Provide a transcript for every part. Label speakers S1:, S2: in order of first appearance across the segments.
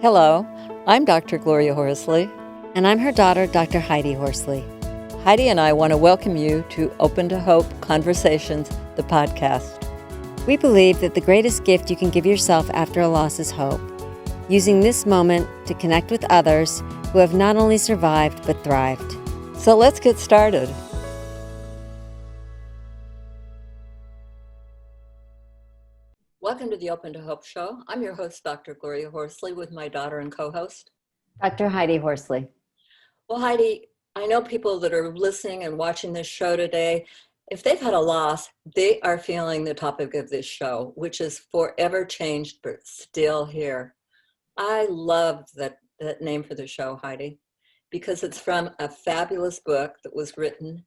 S1: Hello, I'm Dr. Gloria Horsley.
S2: And I'm her daughter, Dr. Heidi Horsley.
S1: Heidi and I want to welcome you to Open to Hope Conversations, the podcast.
S2: We believe that the greatest gift you can give yourself after a loss is hope, using this moment to connect with others who have not only survived but thrived.
S1: So let's get started. Welcome to the Open to Hope show. I'm your host, Dr. Gloria Horsley, with my daughter and co-host,
S2: Dr. Heidi Horsley.
S1: Well, Heidi, I know people that are listening and watching this show today, if they've had a loss, they are feeling the topic of this show, which is forever changed, but still here. I love that name for the show, Heidi, because it's from a fabulous book that was written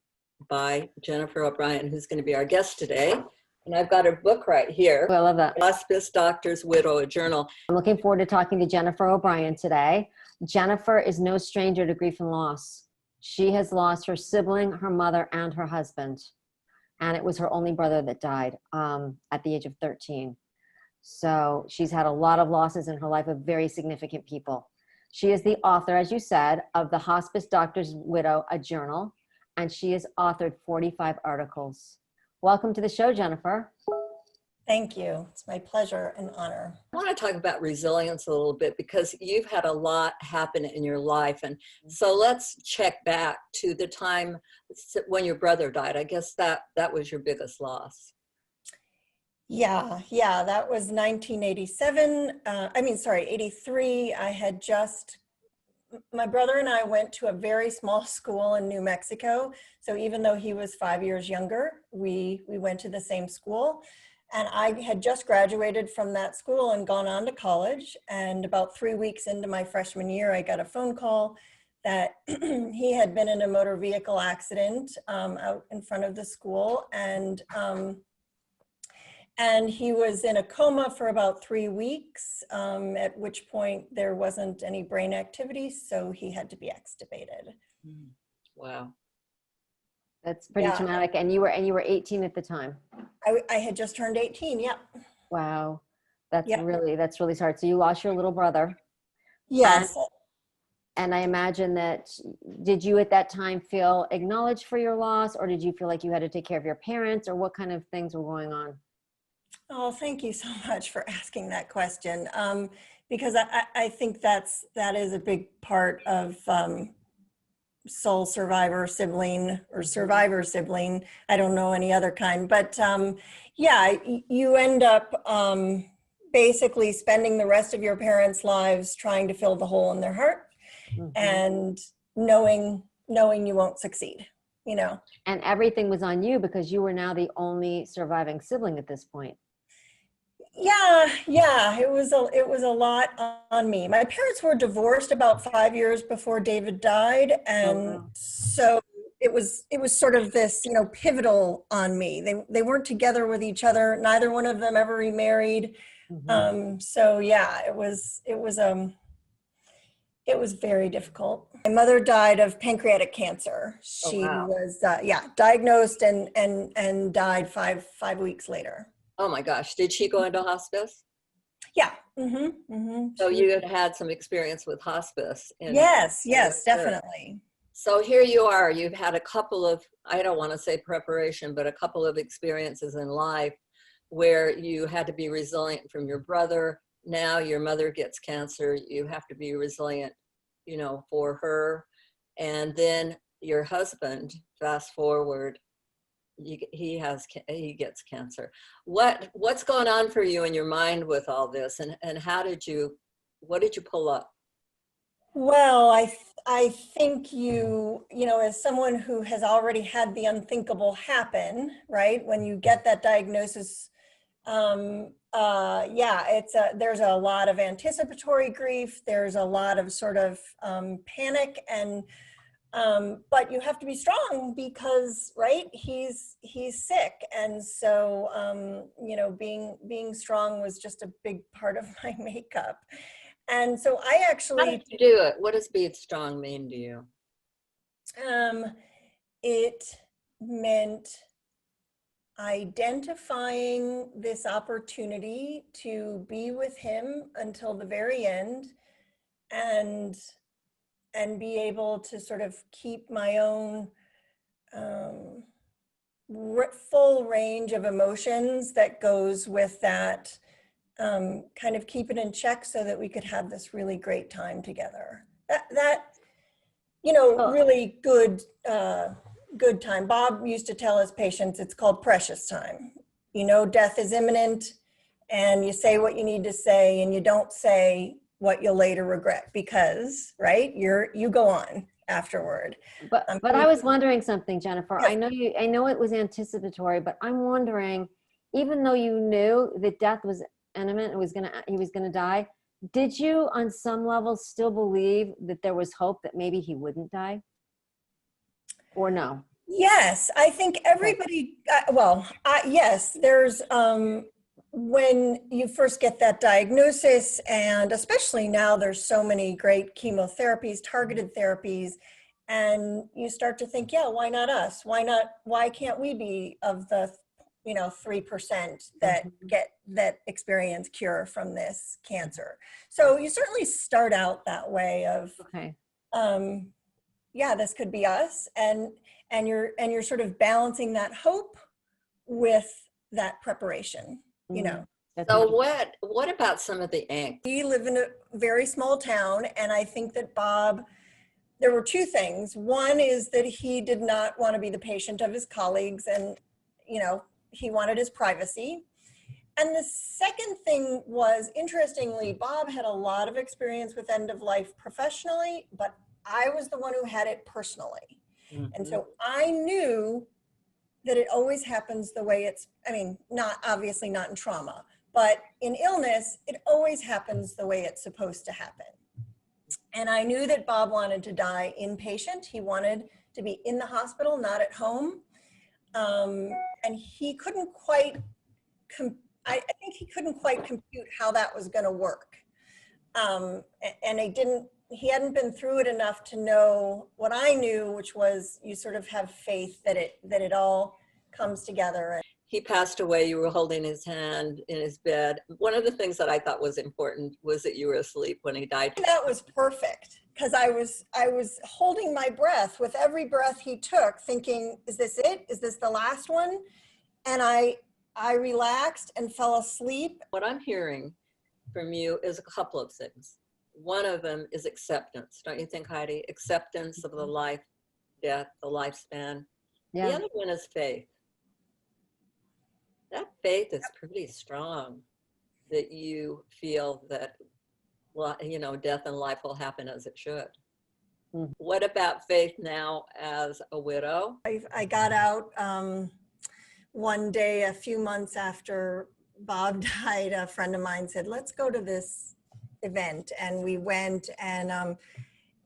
S1: by Jennifer O'Brien, who's going to be our guest today. And I've got her book right here.
S2: Oh, I love that.
S1: Hospice Doctor's Widow, a journal.
S2: I'm looking forward to talking to Jennifer O'Brien today. Jennifer is no stranger to grief and loss. She has lost her sibling, her mother, and her husband. And it was her only brother that died at the age of 13. So she's had a lot of losses in her life of very significant people. She is the author, as you said, of the Hospice Doctor's Widow, a journal, and she has authored 45 articles. Welcome to the show, Jennifer.
S3: Thank you. It's my pleasure and honor.
S1: I want to talk about resilience a little bit because you've had a lot happen in your life. And so let's check back to the time when your brother died. I guess that was your biggest loss.
S3: Yeah, that was 1987. 83. My brother and I went to a very small school in New Mexico. So even though he was 5 years younger, we went to the same school. And I had just graduated from that school and gone on to college. And about 3 weeks into my freshman year, I got a phone call that he had been in a motor vehicle accident out in front of the school. And he was in a coma for about 3 weeks, at which point there wasn't any brain activity, so he had to be extubated.
S1: Wow.
S2: That's pretty traumatic. And you were 18 at the time.
S3: I had just turned 18, yeah.
S2: Wow. That's really hard. So you lost your little brother.
S3: Yes.
S2: And I imagine that, did you at that time feel acknowledged for your loss, or did you feel like you had to take care of your parents, or what kind of things were going on?
S3: Oh, thank you so much for asking that question. Because I think that is a big part of sole survivor sibling or survivor sibling. I don't know any other kind, but you end up basically spending the rest of your parents' lives trying to fill the hole in their heart, and knowing you won't succeed, you know.
S2: And everything was on you because you were now the only surviving sibling at this point.
S3: Yeah, it was a lot on me. My parents were divorced about 5 years before David died, and so it was sort of this, pivotal on me. They weren't together with each other. Neither one of them ever remarried. So yeah, it was very difficult. My mother died of pancreatic cancer. She was diagnosed and died five weeks later.
S1: Oh my gosh. Did she go into hospice?
S3: Yeah.
S1: So you had some experience with hospice.
S3: Yes, definitely.
S1: So here you are. You've had a couple of, I don't want to say preparation, but a couple of experiences in life where you had to be resilient from your brother. Now your mother gets cancer. You have to be resilient, for her. And then your husband, fast forward, he gets cancer. What's going on for you in your mind with all this, and what did you pull up?
S3: Well, I think as someone who has already had the unthinkable happen, right? When you get that diagnosis, there's a lot of anticipatory grief. There's a lot of sort of panic, and but you have to be strong because, right, he's sick. And so, being strong was just a big part of my makeup. And so I actually—
S1: How did you do it? What does being strong mean to you?
S3: It meant identifying this opportunity to be with him until the very end, and be able to sort of keep my own full range of emotions that goes with that, kind of keep it in check so that we could have this really great time together. That really good time. Bob used to tell his patients it's called precious time. Death is imminent, and you say what you need to say, and you don't say what you'll later regret, because, right, you go on afterward.
S2: But I was wondering something, Jennifer.
S3: Yes.
S2: I know it was anticipatory, but I'm wondering, even though you knew that death was imminent and he was gonna die, did you on some level still believe that there was hope that maybe he wouldn't die? Or no?
S3: Yes, I think everybody, yes, there's, when you first get that diagnosis, and especially now there's so many great chemotherapies, targeted therapies, and you start to think, yeah, why not us? Why can't we be of the 3% that experience cure from this cancer? So you certainly start out that way of,
S2: Okay.
S3: yeah, this could be us, and you're sort of balancing that hope with that preparation.
S1: So what about some of the angst?
S3: We live in a very small town, and I think that Bob, there were two things. One is that he did not want to be the patient of his colleagues, and he wanted his privacy. And the second thing was, interestingly, Bob had a lot of experience with end of life professionally, but I was the one who had it personally. Mm-hmm. And so I knew that it always happens the way obviously not in trauma, but in illness, it always happens the way it's supposed to happen. And I knew that Bob wanted to die inpatient. He wanted to be in the hospital, not at home. And he couldn't quite, I think he couldn't quite compute how that was going to work. And he hadn't been through it enough to know what I knew, which was you sort of have faith that it all comes together.
S1: He passed away, you were holding his hand in his bed. One of the things that I thought was important was that you were asleep when he died.
S3: That was perfect, because I was holding my breath with every breath he took, thinking, is this it? Is this the last one? And I relaxed and fell asleep.
S1: What I'm hearing from you is a couple of things. One of them is acceptance, don't you think, Heidi? Acceptance of the life, death, the lifespan. Yeah. The other one is faith. That faith is pretty strong, that you feel that, death and life will happen as it should. Mm-hmm. What about faith now as a widow?
S3: I got out one day, a few months after Bob died. A friend of mine said, let's go to this event, and we went, and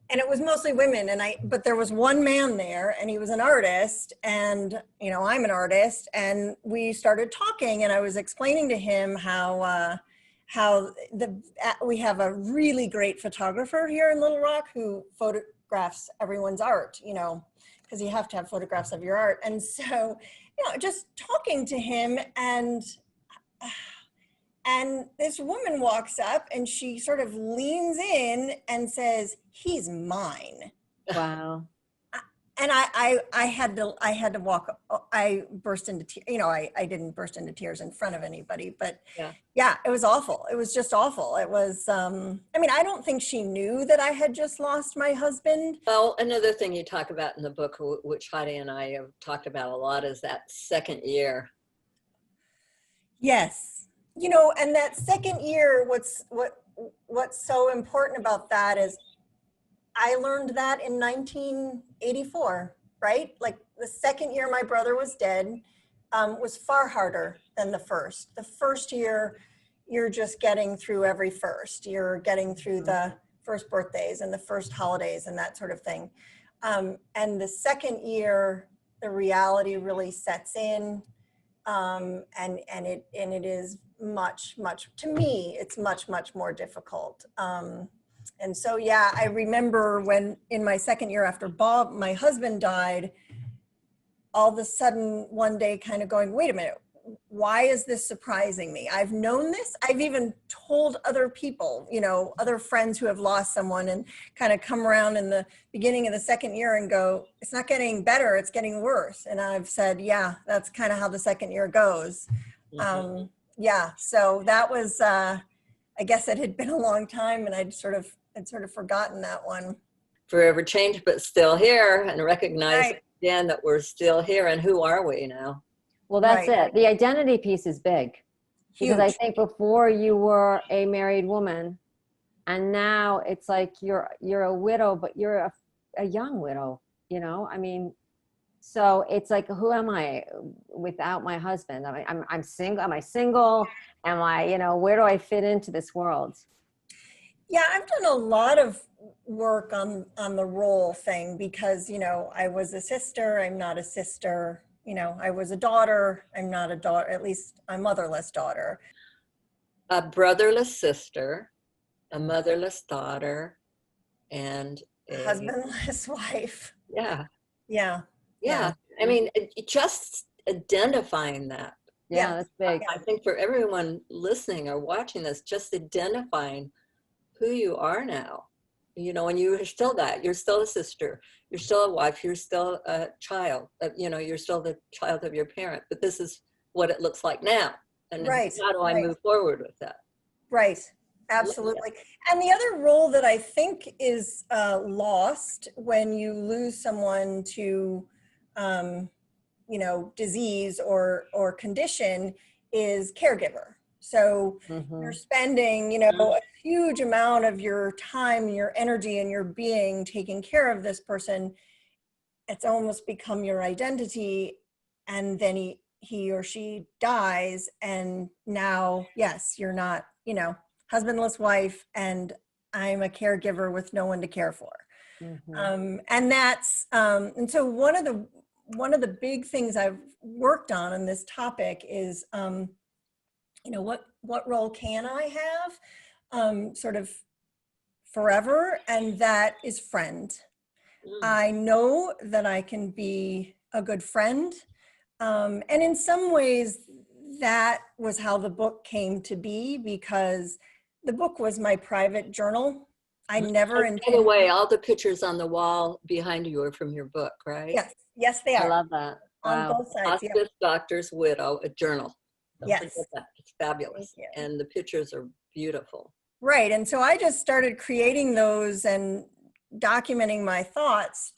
S3: it was mostly women, but there was one man there, and he was an artist, and I'm an artist, and we started talking, and I was explaining to him how we have a really great photographer here in Little Rock who photographs everyone's art, because you have to have photographs of your art. And so just talking to him, and this woman walks up, and she sort of leans in and says, he's mine.
S2: Wow.
S3: And I had to walk. I burst into tears. I didn't burst into tears in front of anybody, but yeah, it was awful. It was just awful. It was, I don't think she knew that I had just lost my husband.
S1: Well, another thing you talk about in the book, which Heidi and I have talked about a lot, is that second year.
S3: Yes. And that second year, what's so important about that is I learned that in 1984, right? Like the second year my brother was dead was far harder than the first. The first year, you're just getting through every first. You're getting through the first birthdays and the first holidays and that sort of thing. And the second year, the reality really sets in. And it is much, to me, it's much more difficult. And so, yeah, I remember when in my second year after Bob, my husband died, all of a sudden one day kind of going, wait a minute, why is this surprising me? I've known this. I've even told other people, you know, other friends who have lost someone and kind of come around in the beginning of the second year and go, it's not getting better, it's getting worse. And I've said, yeah, that's kind of how the second year goes. Yeah, so that was, I guess it had been a long time and I'd sort of forgotten that one.
S1: Forever changed, but still here, and recognize
S3: Right.
S1: again that we're still here. And who are we now?
S2: Well, that's
S3: Right.
S2: it. The identity piece is big. Because I
S3: Huge.
S2: think before you were a married woman, and now it's like you're a widow, but you're a young widow, you know? I mean, so it's like, who am I without my husband? I mean, I'm single. Am I single? Am I, you know, where do I fit into this world?
S3: Yeah, I've done a lot of work on the role thing because, you know, I was a sister, I'm not a sister. You know, I was a daughter, I'm not a daughter, at least a motherless daughter.
S1: A brotherless sister, a motherless daughter, and
S3: A
S1: a,
S3: husbandless wife.
S1: yeah,
S3: Yeah.
S1: yeah. I mean, just identifying that.
S2: Yeah,
S3: Yeah.
S2: that's big.
S1: I think for everyone listening or watching this, just identifying who you are now, you know, and you're still that, you're still a sister, you're still a wife, you're still a child, you know, you're still the child of your parent, but this is what it looks like now. And
S3: Right.
S1: how do I
S3: Right.
S1: move forward with that?
S3: Right. Absolutely. And the other role that I think is lost when you lose someone to, you know, disease or condition is caregiver. So you're spending, you know, a huge amount of your time, your energy, and your being taking care of this person. It's almost become your identity, and then he or she dies, and now, yes, you're not, you know, husbandless wife, and I'm a caregiver with no one to care for. And that's and so one of the big things I've worked on this topic is you know, what role can I have sort of forever, and that is friend. I know that I can be a good friend, and in some ways that was how the book came to be, because the book was my private journal. I never
S1: By the
S3: intended.
S1: way, all the pictures on the wall behind you are from your book, right?
S3: Yes, yes, they
S2: I
S3: are
S2: love that.
S3: on
S2: Wow.
S3: both sides. Yeah.
S1: Hospice Doctor's Widow, a journal. Don't
S3: Yes.
S1: forget that. It's fabulous.
S3: Thank you.
S1: And the pictures are beautiful.
S3: Right. And so I just started creating those and documenting my thoughts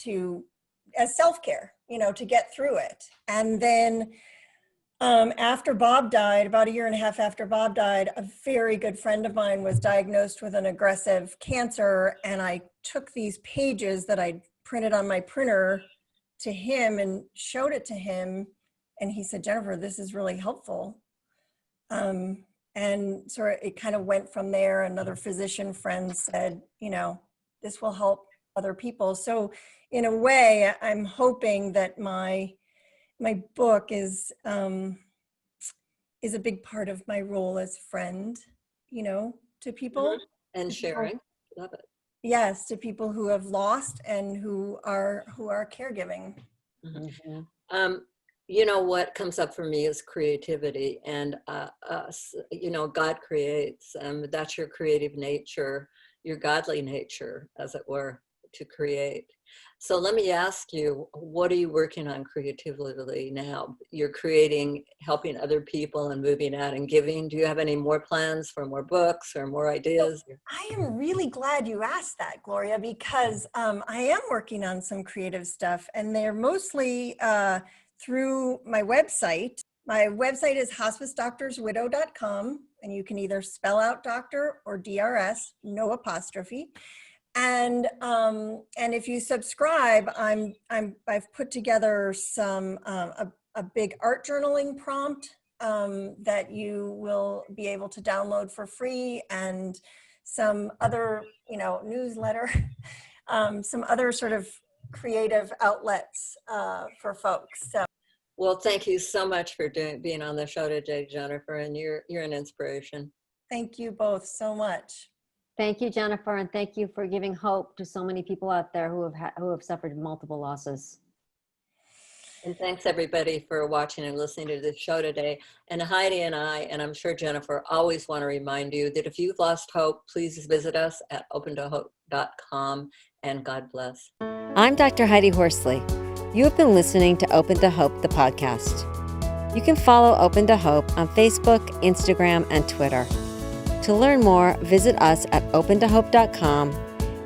S3: as self-care, you know, to get through it. And then after Bob died, about a year and a half after Bob died, a very good friend of mine was diagnosed with an aggressive cancer. And I took these pages that I printed on my printer to him and showed it to him. And he said, Jennifer, this is really helpful. And so it kind of went from there. Another physician friend said, you know, this will help other people. So in a way, I'm hoping that my book is a big part of my role as friend, you know, to people.
S1: And
S3: To people-
S1: sharing. Love it.
S3: Yes, to people who have lost and who are caregiving.
S1: You know, what comes up for me is creativity, and you know, God creates, that's your creative nature, your godly nature, as it were, to create. So let me ask you, what are you working on creatively now? You're creating, helping other people and moving out and giving. Do you have any more plans for more books or more ideas?
S3: I am really glad you asked that, Gloria, because I am working on some creative stuff, and they're mostly through my website. My website is hospicedoctorswidow.com, and you can either spell out doctor or DRS, no apostrophe. And if you subscribe, I've put together some a big art journaling prompt that you will be able to download for free, and some other, you know, newsletter, some other sort of creative outlets for folks. So.
S1: Well, thank you so much for being on the show today, Jennifer, and you're an inspiration.
S3: Thank you both so much.
S2: Thank you, Jennifer, and thank you for giving hope to so many people out there who have suffered multiple losses.
S1: And thanks everybody for watching and listening to the show today. And Heidi and I, and I'm sure Jennifer, always want to remind you that if you've lost hope, please visit us at opentohope.com, and God bless.
S2: I'm Dr. Heidi Horsley. You have been listening to Open to Hope, the podcast. You can follow Open to Hope on Facebook, Instagram, and Twitter. To learn more, visit us at opentohope.com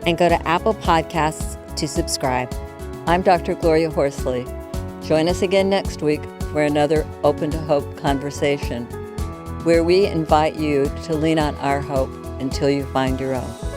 S2: and go to Apple Podcasts to subscribe.
S1: I'm Dr. Gloria Horsley. Join us again next week for another Open to Hope conversation, where we invite you to lean on our hope until you find your own.